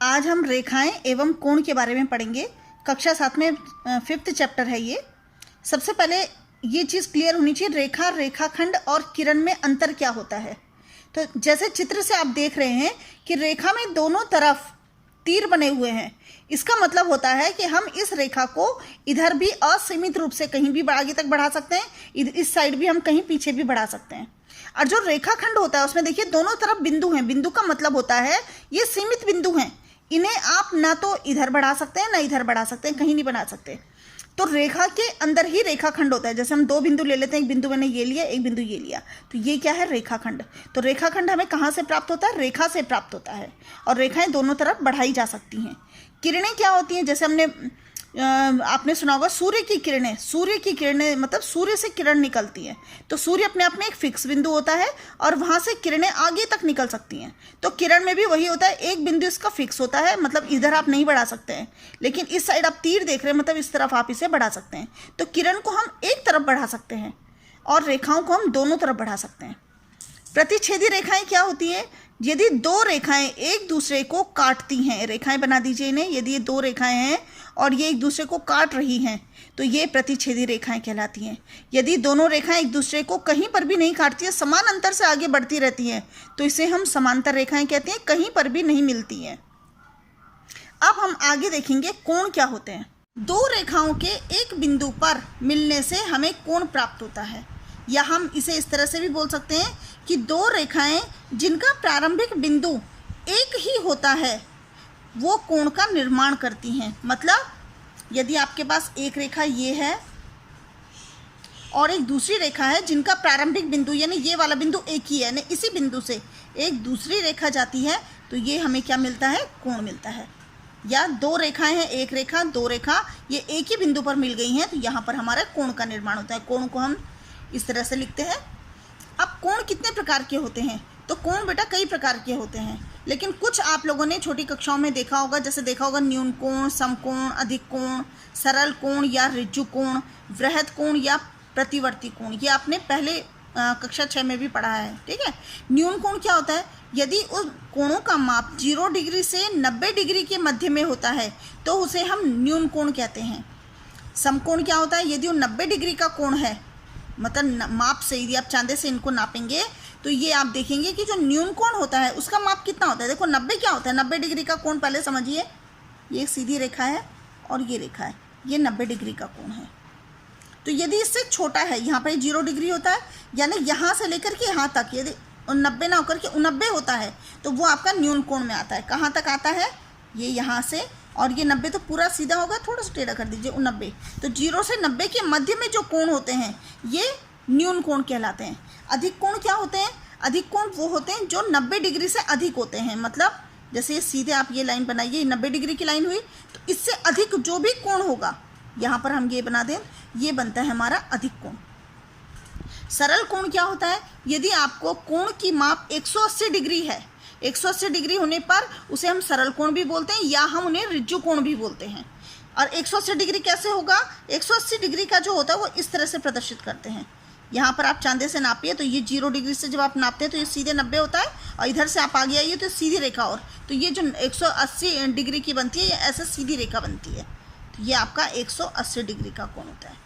आज हम रेखाएं एवं कोण के बारे में पढ़ेंगे। कक्षा 7 में 5th चैप्टर है ये। सबसे पहले ये चीज़ क्लियर होनी चाहिए, रेखा, रेखाखंड और किरण में अंतर क्या होता है। तो जैसे चित्र से आप देख रहे हैं कि रेखा में दोनों तरफ तीर बने हुए हैं। इसका मतलब होता है कि हम इस रेखा को इधर भी असीमित रूप से कहीं भी आगे तक बढ़ा सकते हैं, इस साइड भी हम कहीं पीछे भी बढ़ा सकते हैं। और जो रेखाखंड होता है उसमें देखिए दोनों तरफ बिंदु हैं। बिंदु का मतलब होता है ये सीमित बिंदु हैं, इन्हें आप ना तो इधर बढ़ा सकते हैं ना इधर बढ़ा सकते हैं, कहीं नहीं बना सकते। तो रेखा के अंदर ही रेखाखंड होता है। जैसे हम दो बिंदु ले लेते हैं, एक बिंदु मैंने ये लिया, एक बिंदु ये लिया, तो ये क्या है? रेखाखंड। तो रेखाखंड हमें कहाँ से प्राप्त होता है? रेखा से प्राप्त होता है। और रेखाएं दोनों तरफ बढ़ाई जा सकती हैं। किरणें क्या होती हैं? जैसे आपने सुना होगा सूर्य की किरणें। सूर्य की किरणें मतलब सूर्य से किरण निकलती है। तो सूर्य अपने आप में एक फिक्स बिंदु होता है और वहाँ से किरणें आगे तक निकल सकती हैं। तो किरण में भी वही होता है, एक बिंदु इसका फिक्स होता है, मतलब इधर आप नहीं बढ़ा सकते हैं। लेकिन इस साइड आप तीर देख रहे हैं, मतलब इस तरफ आप इसे बढ़ा सकते हैं। तो किरण को हम एक तरफ बढ़ा सकते हैं और रेखाओं को हम दोनों तरफ बढ़ा सकते हैं। प्रतिच्छेदी रेखाएं क्या होती है? यदि दो रेखाएं एक दूसरे को काटती हैं, रेखाएं बना दीजिए इन्हें, यदि ये दो रेखाएं हैं और ये एक दूसरे को काट रही हैं तो ये प्रतिच्छेदी रेखाएं कहलाती हैं। यदि दोनों रेखाएं एक दूसरे को कहीं पर भी नहीं काटती है, समान अंतर से आगे बढ़ती रहती हैं, तो इसे हम समांतर रेखाएं कहते हैं, कहीं पर भी नहीं मिलती हैं। अब हम आगे देखेंगे कोण क्या होते हैं। दो रेखाओं के एक बिंदु पर मिलने से हमें कोण प्राप्त होता है, या हम इसे इस तरह से भी बोल सकते हैं कि दो रेखाएं जिनका प्रारंभिक बिंदु एक ही होता है वो कोण का निर्माण करती हैं। मतलब यदि आपके पास एक रेखा ये है और एक दूसरी रेखा है जिनका प्रारंभिक बिंदु यानी ये वाला बिंदु एक ही है, यानी इसी बिंदु से एक दूसरी रेखा जाती है, तो ये हमें क्या मिलता है? कोण मिलता है। या दो रेखाएं हैं, एक रेखा दो रेखा, ये एक ही बिंदु पर मिल गई हैं, तो यहाँ पर हमारा कोण का निर्माण होता है। कोण को हम इस तरह से लिखते हैं। अब कोण कितने प्रकार के होते हैं? तो कोण बेटा कई प्रकार के होते हैं, लेकिन कुछ आप लोगों ने छोटी कक्षाओं में देखा होगा। जैसे देखा होगा न्यून कोण, समकोण, अधिक कोण, सरल कोण या ऋजु कोण, वृहद कोण या प्रतिवर्ती कोण। ये आपने पहले कक्षा 6 में भी पढ़ा है, ठीक है। न्यून कोण क्या होता है? यदि उस कोणों का माप 0 डिग्री से 90 डिग्री के मध्य में होता है तो उसे हम न्यून कोण कहते हैं। समकोण क्या होता है? यदि वो 90 डिग्री का कोण है, मतलब माप से यदि आप चांदे से इनको नापेंगे तो ये आप देखेंगे कि जो न्यून कोण होता है उसका माप कितना होता है। देखो 90 क्या होता है? 90 डिग्री का कोण पहले समझिए, ये एक सीधी रेखा है और ये रेखा है, ये 90 डिग्री का कोण है। तो यदि इससे छोटा है, यहाँ पर 0 डिग्री होता है, यानी यहाँ से लेकर के यहाँ तक यदि 90 ना होकर के 89 होता है तो वो आपका न्यून कोण में आता है। कहाँ तक आता है? ये यहाँ से, और ये 90 तो पूरा सीधा होगा, थोड़ा सा टेढ़ा कर दीजिए 89। तो 0 से 90 के मध्य में जो कोण होते हैं ये न्यून कोण कहलाते हैं। अधिक कोण क्या होते हैं? अधिक कोण वो होते हैं जो 90 डिग्री से अधिक होते हैं। मतलब जैसे ये सीधे आप ये लाइन बनाइए, 90 डिग्री की लाइन हुई, तो इससे अधिक जो भी कोण होगा, यहाँ पर हम ये बना दें, ये बनता है हमारा अधिक कोण। सरल कोण क्या होता है? यदि आपको कोण की माप 180 डिग्री है, 180 डिग्री होने पर उसे हम सरल कोण भी बोलते हैं या हम उन्हें ऋजु कोण भी बोलते हैं। और 180 डिग्री कैसे होगा? 180 डिग्री का जो होता है वो इस तरह से प्रदर्शित करते हैं। यहाँ पर आप चांदे से नापिए तो ये 0 डिग्री से जब आप नापते हैं तो ये सीधे 90 होता है, और इधर से आप आगे आइए तो सीधी रेखा, और तो ये जो 180 डिग्री की बनती है ये ऐसे सीधी रेखा बनती है। तो ये आपका 180 डिग्री का कोण होता है।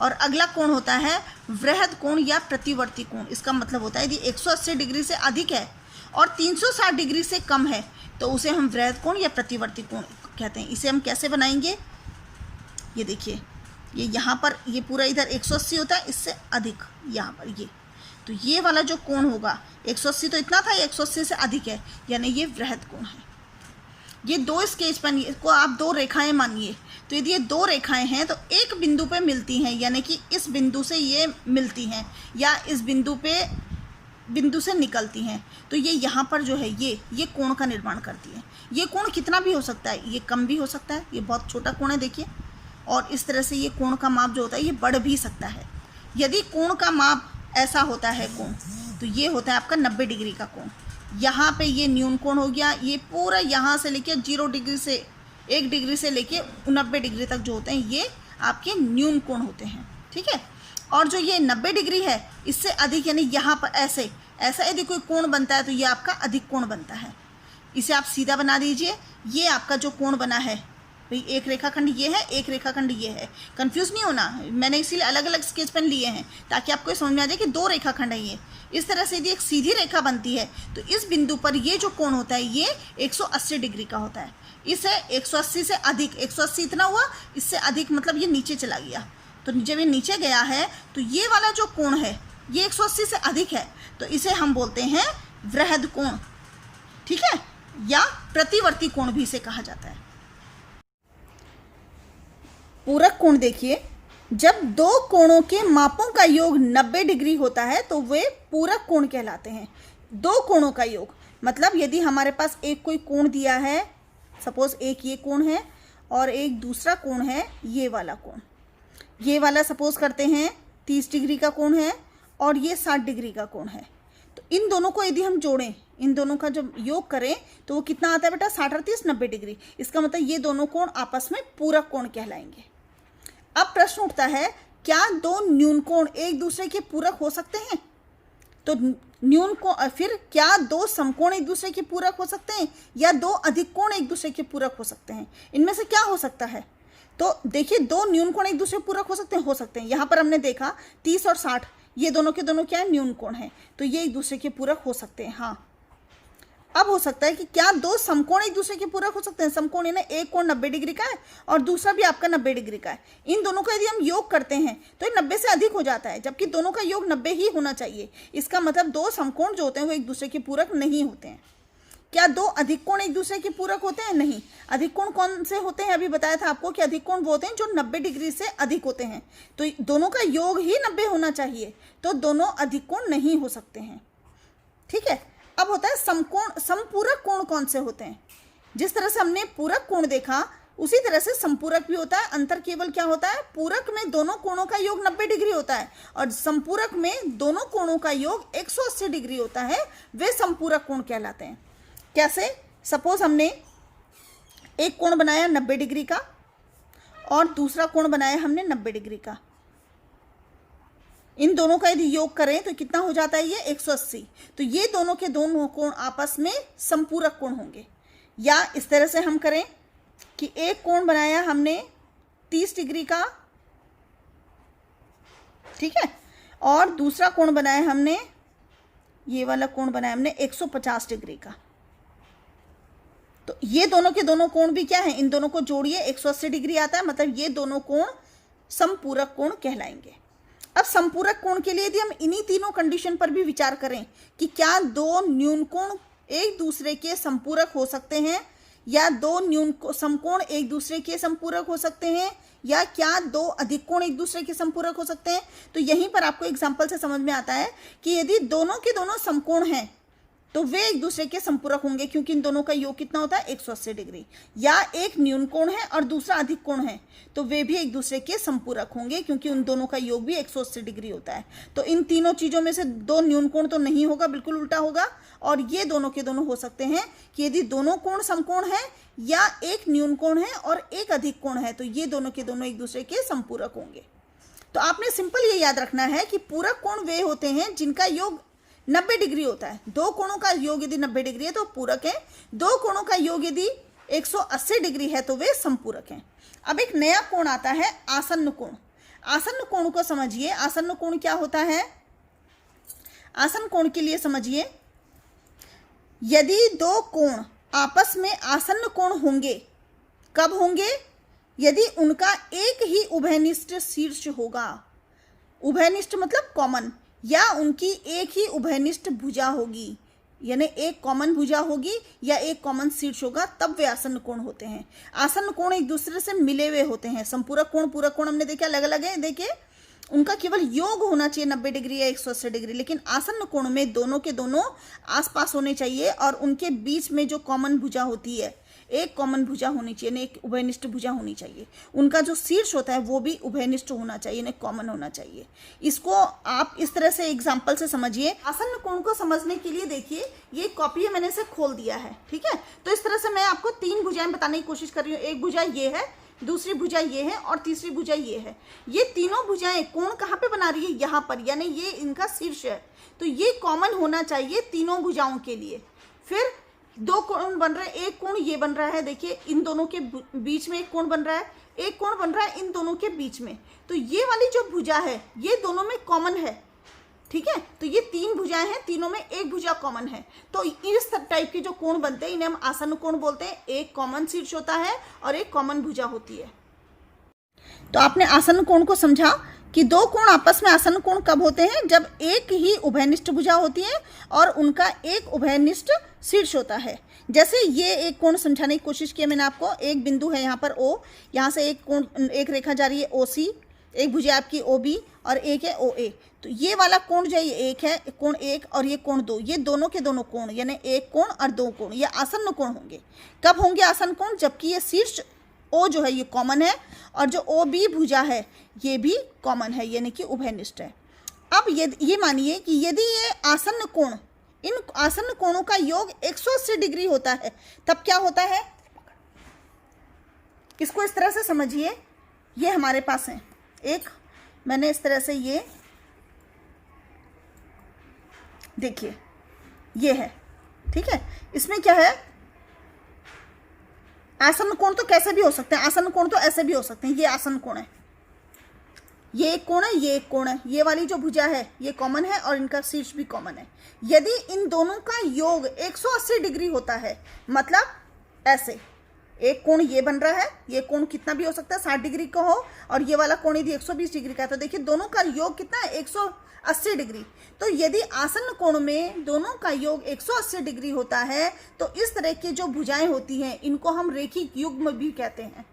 और अगला कोण होता है वृहद कोण या प्रतिवर्ती कोण। इसका मतलब होता है यदि 180 डिग्री से अधिक है और 360 डिग्री से कम है तो उसे हम वृहद कोण या प्रतिवर्ती कोण कहते हैं। इसे हम कैसे बनाएंगे? ये देखिए, ये यहाँ पर ये पूरा इधर 180 होता है, इससे अधिक यहाँ पर ये, तो ये वाला जो कोण होगा 180 तो इतना था, 180 से अधिक है, यानी ये वृहद कोण है। ये दो स्केच पर इसको आप दो रेखाएं मानिए, तो यदि ये दो रेखाएं हैं तो एक बिंदु पे मिलती हैं, यानी कि इस बिंदु से ये मिलती हैं या इस बिंदु से निकलती हैं, तो ये यहाँ पर जो है ये कोण का निर्माण करती है। ये कोण कितना भी हो सकता है, ये कम भी हो सकता है, ये बहुत छोटा कोण है देखिए, और इस तरह से ये कोण का माप जो होता है ये बढ़ भी सकता है। यदि कोण का माप ऐसा होता है कोण, तो ये होता है आपका 90 डिग्री का कोण। यहाँ पे ये न्यून कोण हो गया, ये पूरा यहाँ से लेके 0 डिग्री से 1 डिग्री से लेके 89 डिग्री तक जो होते हैं ये आपके न्यून कोण होते हैं, ठीक है। और जो ये 90 डिग्री है इससे अधिक, यानी यहाँ पर ऐसा यदि कोई कोण बनता है तो ये आपका अधिक कोण बनता है। इसे आप सीधा बना दीजिए, ये आपका जो कोण बना है भाई, एक रेखाखंड ये है, एक रेखाखंड ये है। कंफ्यूज नहीं होना, मैंने इसीलिए अलग अलग स्केच पेन लिए हैं ताकि आपको समझ में आ जाए कि दो रेखाखंड है ये। इस तरह से यदि एक सीधी रेखा बनती है तो इस बिंदु पर ये जो कोण होता है ये 180 डिग्री का होता है। इसे 180 से अधिक, 180 इतना हुआ, इससे अधिक मतलब ये नीचे चला गया। तो जब ये नीचे गया है तो ये वाला जो कोण है ये 180 से अधिक है, तो इसे हम बोलते हैं वृहद कोण, ठीक है, या प्रतिवर्ती कोण भी इसे कहा जाता है। पूरक कोण देखिए, जब दो कोणों के मापों का योग 90 डिग्री होता है तो वे पूरक कोण कहलाते हैं। दो कोणों का योग मतलब यदि हमारे पास एक कोई कोण दिया है, सपोज एक ये कोण है और एक दूसरा कोण है ये वाला कोण, ये वाला सपोज करते हैं 30 डिग्री का कोण है और ये 60 डिग्री का कोण है, तो इन दोनों को यदि हम जोड़ें, इन दोनों का जब योग करें तो वो कितना आता है बेटा, 60 और 30 90 डिग्री। इसका मतलब ये दोनों कोण आपस में पूरक कोण कहलाएंगे। अब प्रश्न उठता है, क्या दो न्यून कोण एक दूसरे के पूरक हो सकते हैं? तो न्यून कोण, फिर क्या दो समकोण एक दूसरे के पूरक हो सकते हैं या दो अधिक कोण एक दूसरे के पूरक हो सकते हैं? इनमें से क्या हो सकता है? तो देखिए, दो न्यून कोण एक दूसरे पूरक हो सकते हैं। यहाँ पर हमने देखा 30 और 60 ये दोनों के दोनों क्या है, न्यून कोण है, तो ये एक दूसरे के पूरक हो सकते हैं। हाँ, अब हो सकता है कि क्या दो समकोण एक दूसरे के पूरक हो सकते हैं? समकोण यानी एक कोण 90 डिग्री का है और दूसरा भी आपका 90 डिग्री का है। इन दोनों का यदि हम योग करते हैं तो ये 90 से अधिक हो जाता है, जबकि दोनों का योग 90 ही होना चाहिए। इसका मतलब दो समकोण जो होते हैं वो एक दूसरे के पूरक नहीं होते हैं। क्या दो अधिक कोण एक दूसरे के पूरक होते हैं? नहीं। अधिक कोण कौन से होते हैं? अभी बताया था आपको कि अधिक कोण वो होते हैं जो 90 डिग्री से अधिक होते हैं, तो दोनों का योग ही 90 होना चाहिए, तो दोनों अधिक कोण नहीं हो सकते हैं, ठीक है। अब होता है समकोण, समपूरक कोण कौन से होते हैं? जिस तरह से हमने पूरक कोण देखा उसी तरह से संपूरक भी होता है। अंतर केवल क्या होता है, पूरक में दोनों कोणों का योग 90 डिग्री होता है और संपूरक में दोनों कोणों का योग 180 डिग्री होता है, वे संपूरक कोण कहलाते हैं। कैसे? सपोज हमने एक कोण बनाया 90 डिग्री का और दूसरा कोण बनाया हमने 90 डिग्री का, इन दोनों का यदि योग करें तो कितना हो जाता है, ये 180। तो ये दोनों के दोनों कोण आपस में संपूरक कोण होंगे। या इस तरह से हम करें कि एक कोण बनाया हमने 30 डिग्री का, ठीक है, और दूसरा कोण बनाया हमने, ये वाला कोण बनाया हमने 150 डिग्री का। तो ये दोनों के दोनों कोण भी क्या है, इन दोनों को जोड़िए 180 डिग्री आता है, मतलब ये दोनों कोण संपूरक कोण कहलाएंगे। अब संपूरक कोण के लिए यदि हम इन्हीं तीनों कंडीशन पर भी विचार करें कि क्या दो न्यून कोण एक दूसरे के संपूरक हो सकते हैं या दो न्यून समकोण एक दूसरे के संपूरक हो सकते हैं या क्या दो अधिक कोण एक दूसरे के संपूरक हो सकते हैं, तो यहीं पर आपको एग्जांपल से समझ में आता है कि यदि दोनों के दोनों समकोण हैं तो वे एक दूसरे के संपूरक होंगे, क्योंकि इन दोनों का योग कितना होता है, 180 डिग्री। या एक न्यून कोण है और दूसरा अधिक कोण है तो वे भी एक दूसरे के संपूरक होंगे, क्योंकि उन दोनों का योग भी 180 डिग्री होता है। तो इन तीनों चीजों में से दो न्यून कोण तो नहीं होगा, बिल्कुल उल्टा होगा। और ये दोनों के दोनों हो सकते हैं कि यदि दोनों कोण समकोण है या एक न्यून कोण है और एक अधिक कोण है तो ये दोनों के दोनों एक दूसरे के संपूरक होंगे। तो आपने सिंपल ये याद रखना है कि पूरक कोण वे होते हैं जिनका योग 90 डिग्री होता है। दो कोणों का योग यदि 90 डिग्री है तो पूरक है, दो कोणों का योग यदि 180 डिग्री है तो वे संपूरक हैं। अब एक नया कोण आता है आसन्न कोण। आसन्न कोण को समझिए। आसन्न कोण क्या होता है? आसन्न कोण के लिए समझिए, यदि दो कोण आपस में आसन्न कोण होंगे, कब होंगे? यदि उनका एक ही उभयनिष्ठ शीर्ष होगा। उभयनिष्ठ मतलब कॉमन, या उनकी एक ही उभयनिष्ठ भुजा होगी, यानी एक कॉमन भुजा होगी या एक कॉमन शीर्ष होगा, तब वे आसन्न कोण होते हैं। आसन्न कोण एक दूसरे से मिले हुए होते हैं। संपूरक कोण, पूरक कोण हमने देखा अलग अलग है, देखिए उनका केवल योग होना चाहिए 90 डिग्री या 180 डिग्री, लेकिन आसन्न कोण में दोनों के दोनों आसपास होने चाहिए और उनके बीच में जो कॉमन भुजा होती है, एक कॉमन भुजा होनी चाहिए, एक उभयनिष्ठ भुजा होनी चाहिए। उनका जो शीर्ष होता है वो भी उभयनिष्ठ होना चाहिए, यानी कॉमन होना चाहिए। इसको आप इस तरह से एग्जांपल से समझिए। आसन्न कोण को समझने के लिए देखिए, ये कॉपी है, मैंने इसे खोल दिया है, ठीक है। तो इस तरह से मैं आपको तीन भुजाएं बताने की कोशिश कर रही हूँ। एक भुजा ये है, दूसरी भुजा ये है और तीसरी भुजा ये है। ये तीनों भुजाएं कोण कहाँ पे बना रही है, यहाँ पर, यानी ये इनका शीर्ष है, तो ये कॉमन होना चाहिए तीनों भुजाओं के लिए। फिर दो कोण बन रहे हैं, एक कोण ये बन रहा है, देखिए इन दोनों के बीच में एक कोण बन रहा है, एक कोण बन रहा है इन दोनों के बीच में। तो ये वाली जो भुजा है ये दोनों में कॉमन है, ठीक है। तो ये तीन भुजाएं हैं, तीनों में एक भुजा कॉमन है। तो इस टाइप के जो कोण बनते हैं इन्हें हम आसन्न कोण बोलते हैं। एक कॉमन शीर्ष होता है और एक कॉमन भुजा होती है। तो आपने आसन्न कोण को समझा कि दो कोण आपस में आसन्न कोण कब होते हैं, जब एक ही उभयनिष्ठ भुजा होती है और उनका एक उभयनिष्ठ शीर्ष होता है। जैसे ये एक कोण समझाने की कोशिश की मैंने आपको, एक बिंदु है यहाँ पर O, यहाँ से एक कोण, एक रेखा जा रही है OC, एक भुजा आपकी OB और एक है OA। तो ये वाला कोण जो है ये एक है, कोण एक, और ये कोण दो, ये दोनों के दोनों कोण यानी एक कोण और दो कोण ये आसन्न कोण होंगे। कब होंगे आसन्न कोण, जबकि ये शीर्ष O जो है ये कॉमन है और जो OB भुजा है ये भी कॉमन है यानी कि उभयनिष्ठ है। अब ये मानिए कि यदि ये आसन्न कोण, इन आसन्न कोणों का योग 180 डिग्री होता है, तब क्या होता है, इसको इस तरह से समझिए। ये हमारे पास है एक, मैंने इस तरह से ये देखिए ये है, ठीक है। इसमें क्या है, आसन्न कोण तो कैसे भी हो सकते हैं, आसन्न कोण तो ऐसे भी हो सकते हैं। ये आसन्न कोण है, ये एक कोण है, ये एक कोण है, ये वाली जो भुजा है ये कॉमन है और इनका शीर्ष भी कॉमन है। यदि इन दोनों का योग 180 डिग्री होता है, मतलब ऐसे एक कोण ये बन रहा है, ये कोण कितना भी हो सकता है, 60 डिग्री का हो, और ये वाला कोण यदि 120 डिग्री का है, तो देखिए दोनों का योग कितना है, 180 डिग्री। तो यदि आसन्न कोण में दोनों का योग 180 डिग्री होता है तो इस तरह की जो भुजाएं होती हैं इनको हम रेखिक युग्म भी कहते हैं।